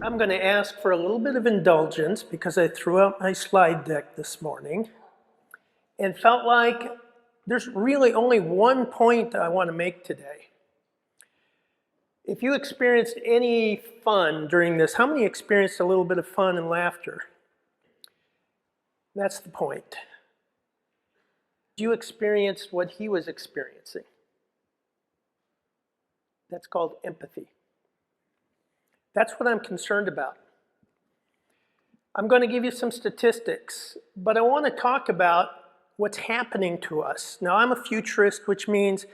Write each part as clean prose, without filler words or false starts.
I'm going to ask for a little bit of indulgence because I threw out my slide deck this morning and felt like there's really only one point that I want to make today. If you experienced any fun during this, how many experienced a little bit of fun and laughter? That's the point. You experienced what he was experiencing. That's called empathy. That's what I'm concerned about. I'm going to give you some statistics, but I want to talk about what's happening to us. Now, I'm a futurist, which means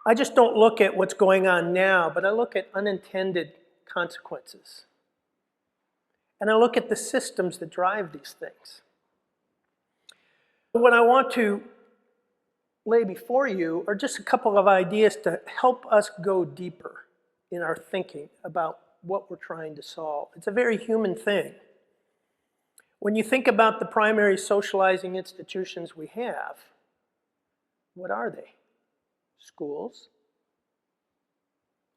I just don't look at what's going on now, but I look at unintended consequences. And I look at the systems that drive these things. What I want to lay before you are just a couple of ideas to help us go deeper in our thinking about what we're trying to solve. It's a very human thing. When you think about the primary socializing institutions we have, what are they? Schools,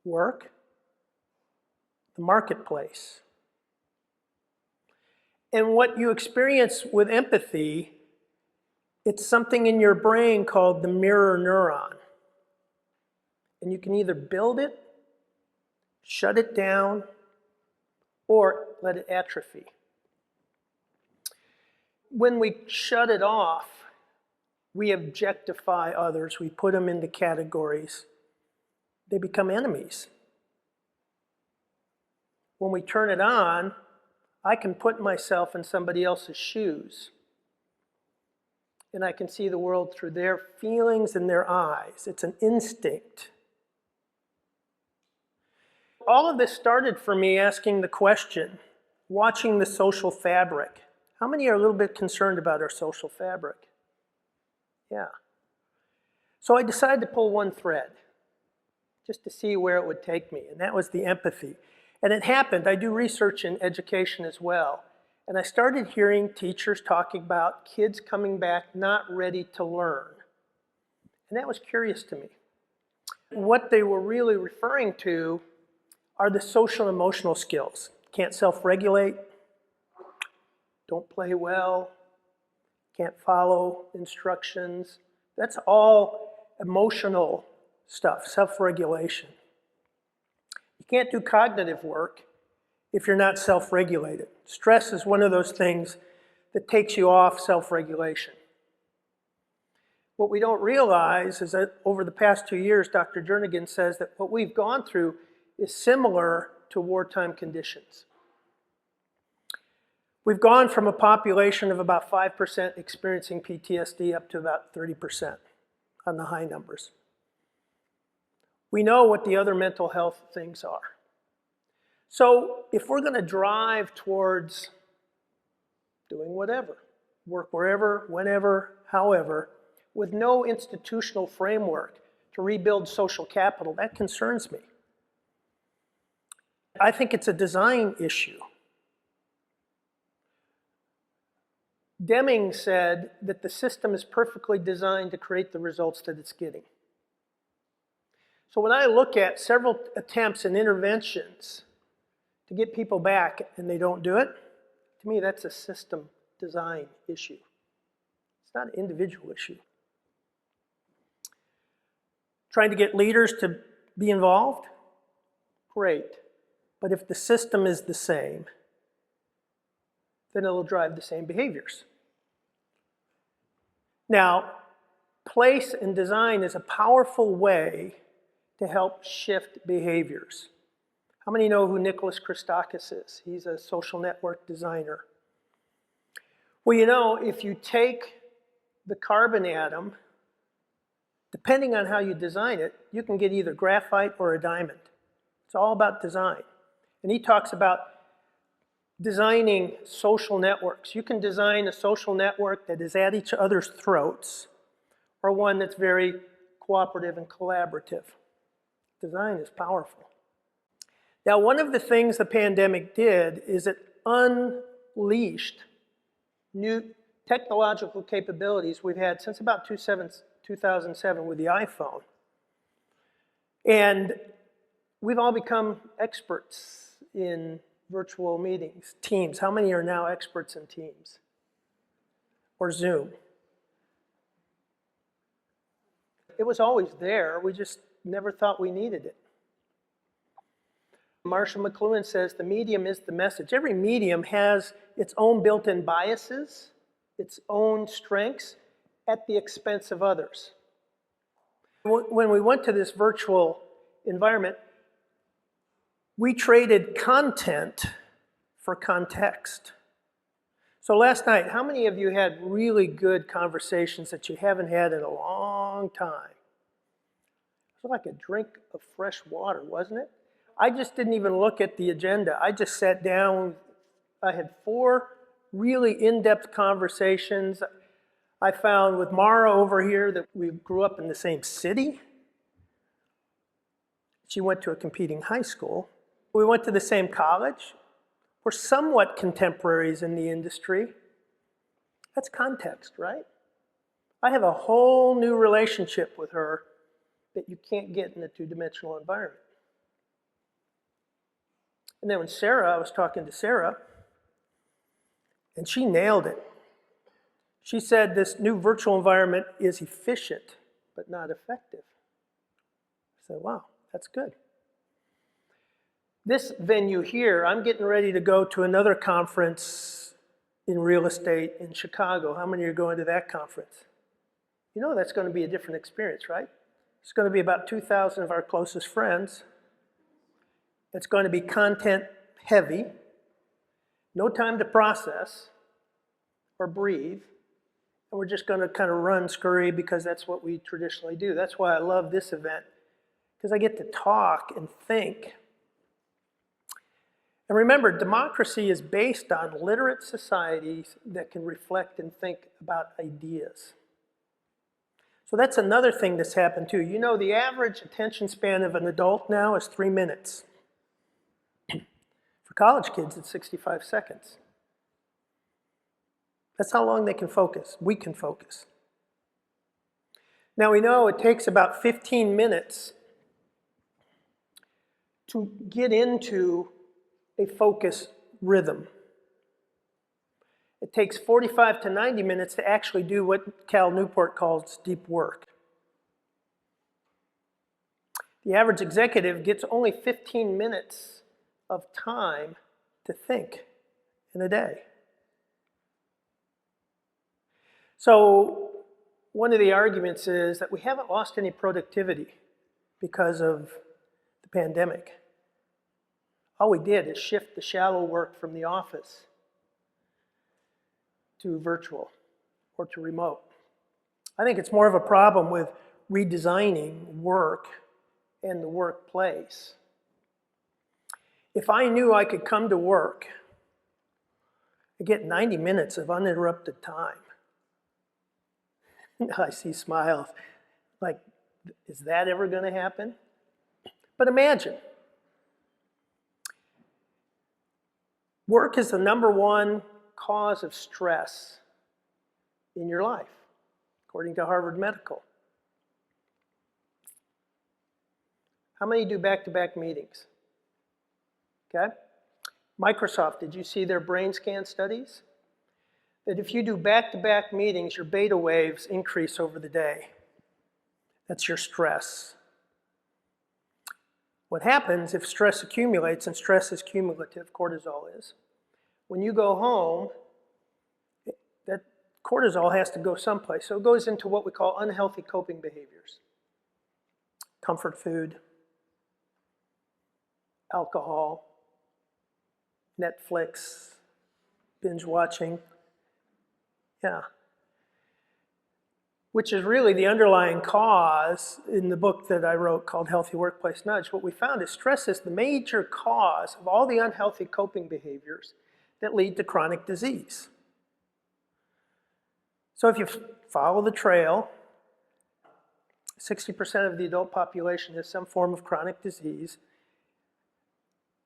work, the marketplace. And what you experience with empathy, it's something in your brain called the mirror neuron. And you can either build it, shut it down, or let it atrophy. When we shut it off, we objectify others, we put them into categories. They become enemies. When we turn it on, I can put myself in somebody else's shoes. And I can see the world through their feelings and their eyes. It's an instinct. All of this started for me asking the question, watching the social fabric. How many are a little bit concerned about our social fabric? Yeah. So I decided to pull one thread just to see where it would take me, and that was the empathy. And it happened. I do research in education as well. And I started hearing teachers talking about kids coming back not ready to learn. And that was curious to me. What they were really referring to are the social and emotional skills. Can't self-regulate, don't play well, can't follow instructions. That's all emotional stuff, self-regulation. You can't do cognitive work if you're not self-regulated. Stress is one of those things that takes you off self-regulation. What we don't realize is that over the past 2 years, Dr. Jernigan says that what we've gone through is similar to wartime conditions. We've gone from a population of about 5% experiencing PTSD up to about 30% on the high numbers. We know what the other mental health things are. So if we're going to drive towards doing whatever, work wherever, whenever, however, with no institutional framework to rebuild social capital, that concerns me. I think it's a design issue. Deming said that the system is perfectly designed to create the results that it's getting. So when I look at several attempts and interventions to get people back and they don't do it, to me that's a system design issue. It's not an individual issue. Trying to get leaders to be involved? Great. But if the system is the same, then it'll drive the same behaviors. Now, place and design is a powerful way to help shift behaviors. How many know who Nicholas Christakis is? He's a social network designer. Well, you know, if you take the carbon atom, depending on how you design it, you can get either graphite or a diamond. It's all about design. And he talks about designing social networks. You can design a social network that is at each other's throats, or one that's very cooperative and collaborative. Design is powerful. Now, one of the things the pandemic did is it unleashed new technological capabilities we've had since about 2007 with the iPhone. And we've all become experts in virtual meetings. Teams, how many are now experts in Teams? Or Zoom? It was always there, we just never thought we needed it. Marshall McLuhan says the medium is the message. Every medium has its own built-in biases, its own strengths, at the expense of others. When we went to this virtual environment, we traded content for context. So last night, how many of you had really good conversations that you haven't had in a long time? It was like a drink of fresh water, wasn't it? I just didn't even look at the agenda. I just sat down. I had 4 really in-depth conversations. I found with Mara over here that we grew up in the same city. She went to a competing high school. We went to the same college. We're somewhat contemporaries in the industry. That's context, right? I have a whole new relationship with her that you can't get in a 2-dimensional environment. And then when I was talking to Sarah, and she nailed it. She said this new virtual environment is efficient, but not effective. I said, wow, that's good. This venue here, I'm getting ready to go to another conference in real estate in Chicago. How many are going to that conference? You know that's going to be a different experience, right? It's going to be about 2,000 of our closest friends. It's going to be content heavy, no time to process or breathe, and we're just going to kind of run, scurry, because that's what we traditionally do. That's why I love this event, because I get to talk and think. And remember, democracy is based on literate societies that can reflect and think about ideas. So that's another thing that's happened too. You know, the average attention span of an adult now is 3 minutes. For college kids, it's 65 seconds. That's how long they can focus. We can focus. Now we know it takes about 15 minutes to get into a focus rhythm. It takes 45 to 90 minutes to actually do what Cal Newport calls deep work. The average executive gets only 15 minutes of time to think in a day. So one of the arguments is that we haven't lost any productivity because of the pandemic. All we did is shift the shallow work from the office to virtual or to remote. I think it's more of a problem with redesigning work and the workplace. If I knew I could come to work and get 90 minutes of uninterrupted time, I see smiles like, is that ever going to happen? But imagine, work is the #1 cause of stress in your life, according to Harvard Medical. How many do back-to-back meetings? Okay. Microsoft, did you see their brain scan studies? that if you do back-to-back meetings, your beta waves increase over the day. That's your stress. What happens if stress accumulates, and stress is cumulative, cortisol is, when you go home, that cortisol has to go someplace. So it goes into what we call unhealthy coping behaviors. Comfort food, alcohol, Netflix, binge watching. Yeah. Which is really the underlying cause in the book that I wrote called Healthy Workplace Nudge. What we found is stress is the major cause of all the unhealthy coping behaviors that lead to chronic disease. So if you follow the trail, 60% of the adult population has some form of chronic disease.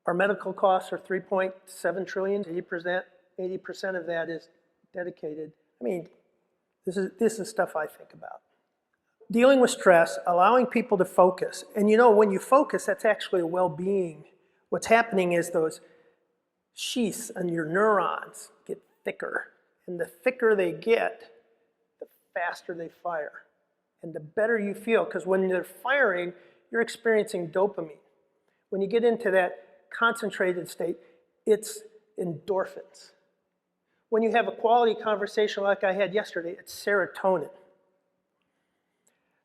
Our medical costs are 3.7 trillion, 80% of that is dedicated. I mean, this is stuff I think about. Dealing with stress, allowing people to focus. And you know, when you focus, that's actually a well-being. What's happening is those sheaths on your neurons get thicker. And the thicker they get, the faster they fire. And the better you feel, because when they're firing, you're experiencing dopamine. When you get into that concentrated state, it's endorphins. When you have a quality conversation like I had yesterday, it's serotonin.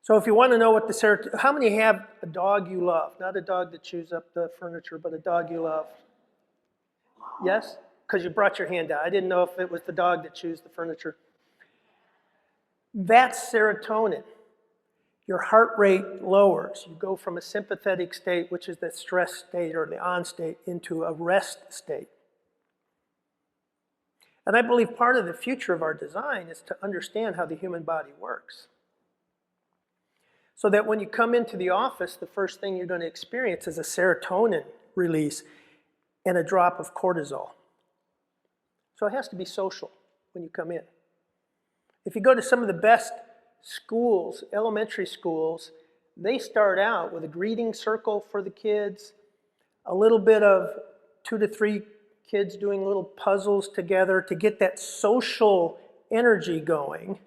So if you want to know what the serotonin, how many have a dog you love? Not a dog that chews up the furniture, but a dog you love. Yes? Because you brought your hand out. I didn't know if it was the dog that chews the furniture. That's serotonin. Your heart rate lowers. You go from a sympathetic state, which is the stress state or the on state, into a rest state. And I believe part of the future of our design is to understand how the human body works. So that when you come into the office, the first thing you're going to experience is a serotonin release and a drop of cortisol. So it has to be social when you come in. If you go to some of the best schools, elementary schools, they start out with a greeting circle for the kids, a little bit of 2 to 3 kids doing little puzzles together to get that social energy going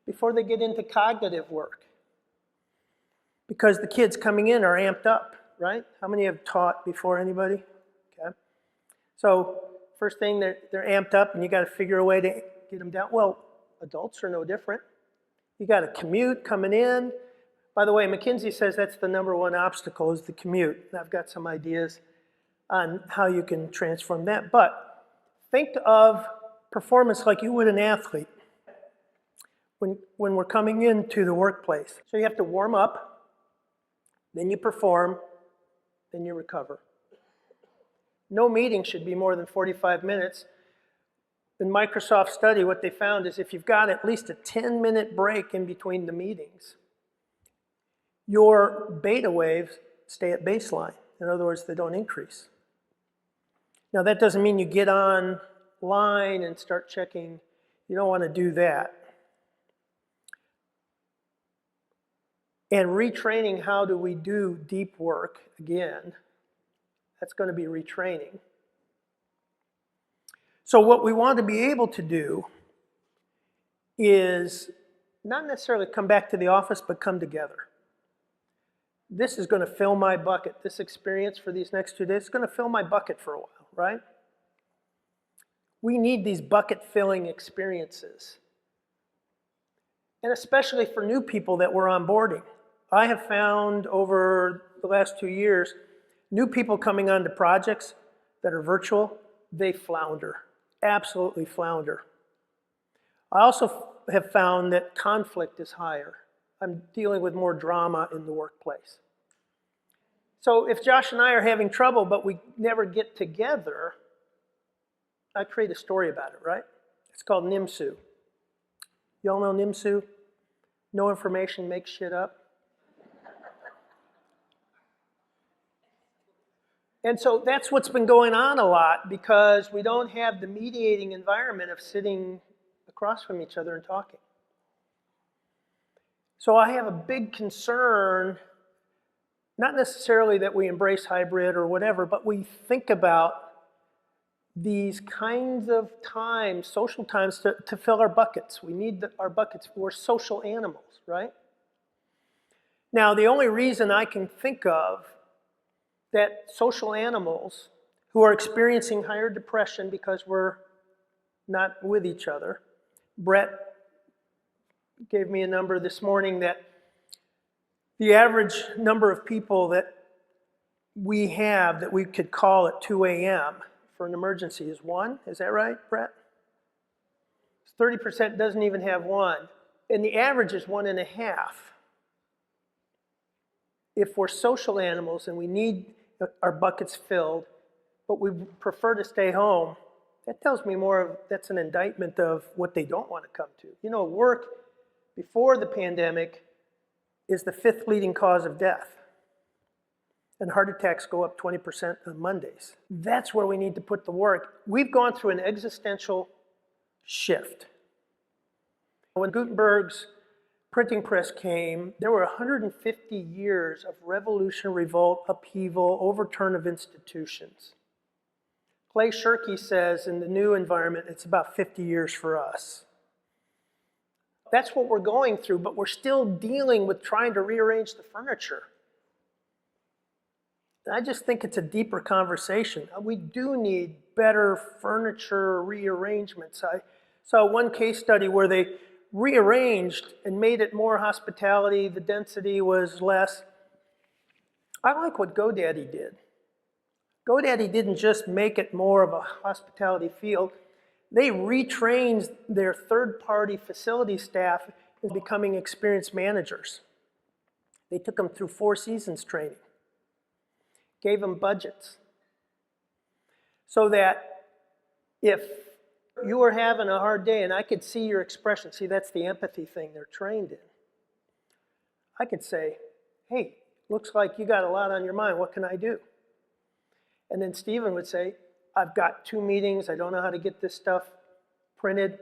before they get into cognitive work. Because the kids coming in are amped up, right? How many have taught before, anybody? Okay. So first thing, they're amped up and you got to figure a way to get them down. Well, adults are no different. You got a commute coming in. By the way, McKinsey says that's the #1 obstacle is the commute. And I've got some ideas on how you can transform that. But think of performance like you would an athlete when we're coming into the workplace. So you have to warm up, then you perform, then you recover. No meeting should be more than 45 minutes. In Microsoft study, what they found is if you've got at least a 10-minute break in between the meetings, your beta waves stay at baseline. In other words, they don't increase. Now, that doesn't mean you get online and start checking. You don't want to do that. And retraining, how do we do deep work, again, that's going to be retraining. So what we want to be able to do is not necessarily come back to the office, but come together. This is going to fill my bucket. This experience for these next 2 days is going to fill my bucket for a while, right? We need these bucket-filling experiences. And especially for new people that we're onboarding. I have found over the last 2 years, new people coming onto projects that are virtual, they flounder. Absolutely flounder. I also have found that conflict is higher. I'm dealing with more drama in the workplace. So if Josh and I are having trouble, but we never get together, I create a story about it, right? It's called NIMSU. You all know NIMSU? No information, make shit up. And so that's what's been going on a lot because we don't have the mediating environment of sitting across from each other and talking. So I have a big concern, not necessarily that we embrace hybrid or whatever, but we think about these kinds of times, social times, to fill our buckets. We need our buckets. We're social animals, right? Now, the only reason I can think of that social animals who are experiencing higher depression because we're not with each other, Brett gave me a number this morning that the average number of people that we have that we could call at 2 a.m. for an emergency is 1. Is that right, Brett? 30% doesn't even have 1. And the average is 1.5. If we're social animals and we need our buckets filled, but we prefer to stay home, that tells me more of that's an indictment of what they don't want to come to. You know, work before the pandemic is the 5th leading cause of death. And heart attacks go up 20% on Mondays. That's where we need to put the work. We've gone through an existential shift. When Gutenberg's printing press came, there were 150 years of revolution, revolt, upheaval, overturn of institutions. Clay Shirky says in the new environment, it's about 50 years for us. That's what we're going through, but we're still dealing with trying to rearrange the furniture. And I just think it's a deeper conversation. We do need better furniture rearrangements. I saw one case study where they rearranged and made it more hospitality, the density was less. I like what GoDaddy did. GoDaddy didn't just make it more of a hospitality feel. They retrained their third-party facility staff in becoming experienced managers. They took them through 4 seasons training, gave them budgets, so that if you were having a hard day and I could see your expression, see, that's the empathy thing they're trained in. I could say, hey, looks like you got a lot on your mind, what can I do? And then Stephen would say, I've got 2 meetings, I don't know how to get this stuff printed.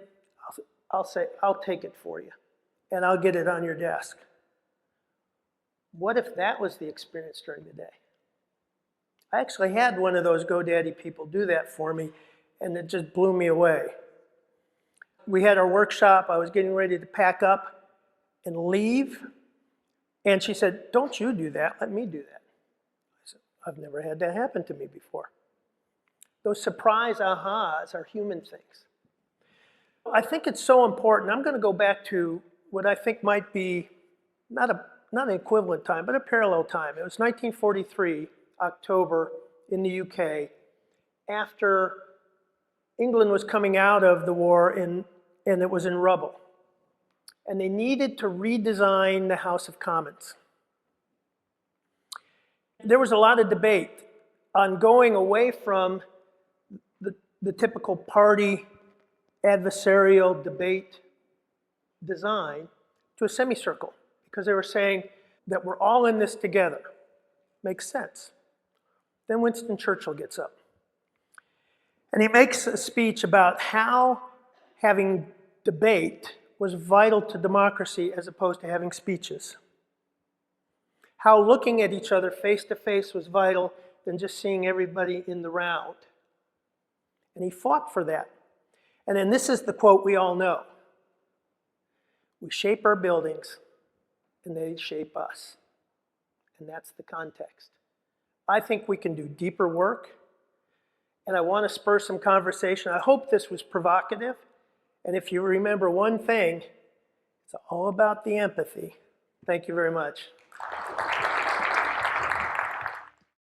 I'll say, I'll take it for you, and I'll get it on your desk. What if that was the experience during the day? I actually had one of those GoDaddy people do that for me, and it just blew me away. We had our workshop, I was getting ready to pack up and leave, and she said, don't you do that, let me do that. I said, I've never had that happen to me before. Those surprise ahas are human things. I think it's so important. I'm going to go back to what I think might be not an equivalent time, but a parallel time. It was 1943, October, in the UK, after England was coming out of the war and it was in rubble. And they needed to redesign the House of Commons. There was a lot of debate on going away from the typical party adversarial debate design to a semicircle, because they were saying that we're all in this together. Makes sense. Then Winston Churchill gets up and he makes a speech about how having debate was vital to democracy as opposed to having speeches. How looking at each other face to face was vital than just seeing everybody in the round. And he fought for that. And then this is the quote we all know. We shape our buildings and they shape us. And that's the context. I think we can do deeper work, and I want to spur some conversation. I hope this was provocative, and if you remember one thing, it's all about the empathy. Thank you very much.